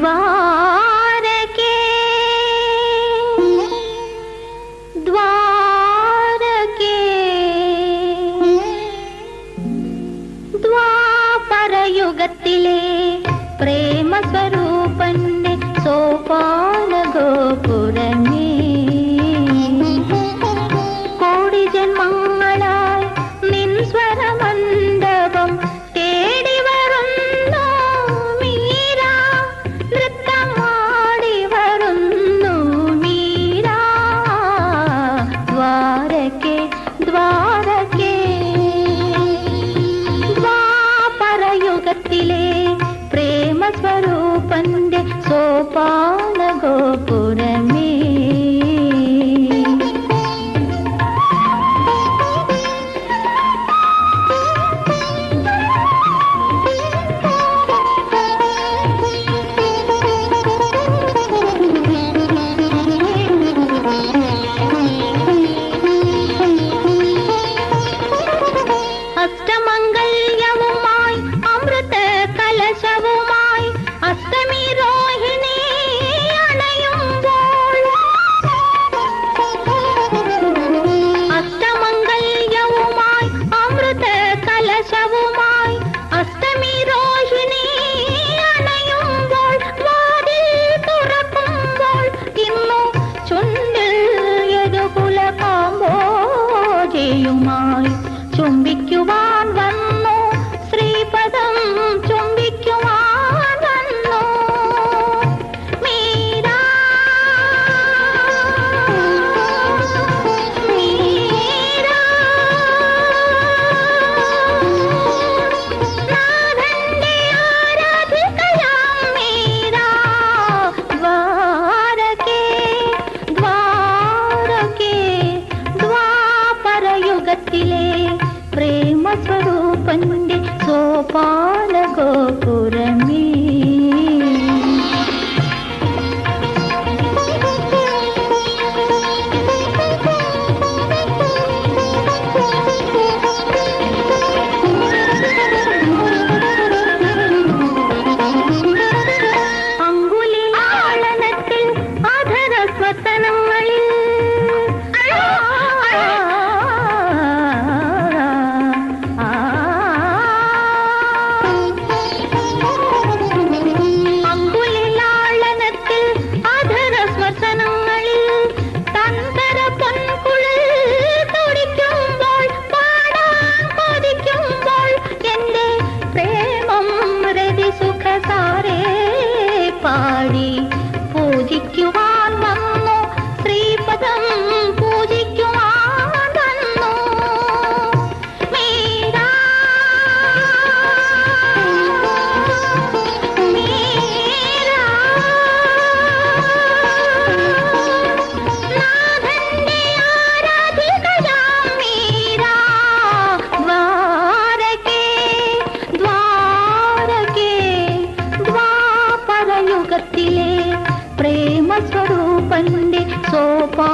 द्वारके द्वारके द्वापरयुगत्तिले प्रेम स्वरूपन्ने सोपान गोपुरमे कोडि जन्मंगळाय निन् स्वरमण्डपं तेडि वरुन्नु मीरा नृत्तमाडि वरुन्नु मीरा द्वारके द्वारके द्वापरयुगत्तिले प्रेम स्वरूपन्ने सोपान गोपुरमे अष्टमंगल्यवुमाय अमृत कलशवुमाय अष्टमी रोहिणी अणयुम्बोळ अष्टमंगल्यवुमाय अमृत कलशवुमाय अष्टमी रोहिणी अणयुम्बोळ वादिल तुറക്കുമ്പോൾ ഇന്നു ചുണ്ടിൽ യദുകുല കാമ്പോജയുമായി ചുംബിക്കുവാൻ വന്നു ശ്രീപദം ചുംബിക്കുവാൻ വന്നു മീരാ മീരാ നാഥന്റെ ആരാധികയാം മീരാ ദ്വാരകേ ദ്വാരകേ ദ്വാപരയുഗത്തിലെ प्रेम स्वरूपन्ने सोपान गोपुरमे अंगुलिलाळनत्तिल अधर स्वतनंगळिल പാടി പൂജിക്കുവാൻ വന്നു ശ്രീപദം പൂജിക്കുവാൻ വന്നു മീരാ മീരാ നാഥന്റെ ആരാധികയാം മീരാ ദ്വാരകേ ദ്വാരകേ യുഗത്തിലെ പ്രേമ സ്വരൂപന്റെ സോപാ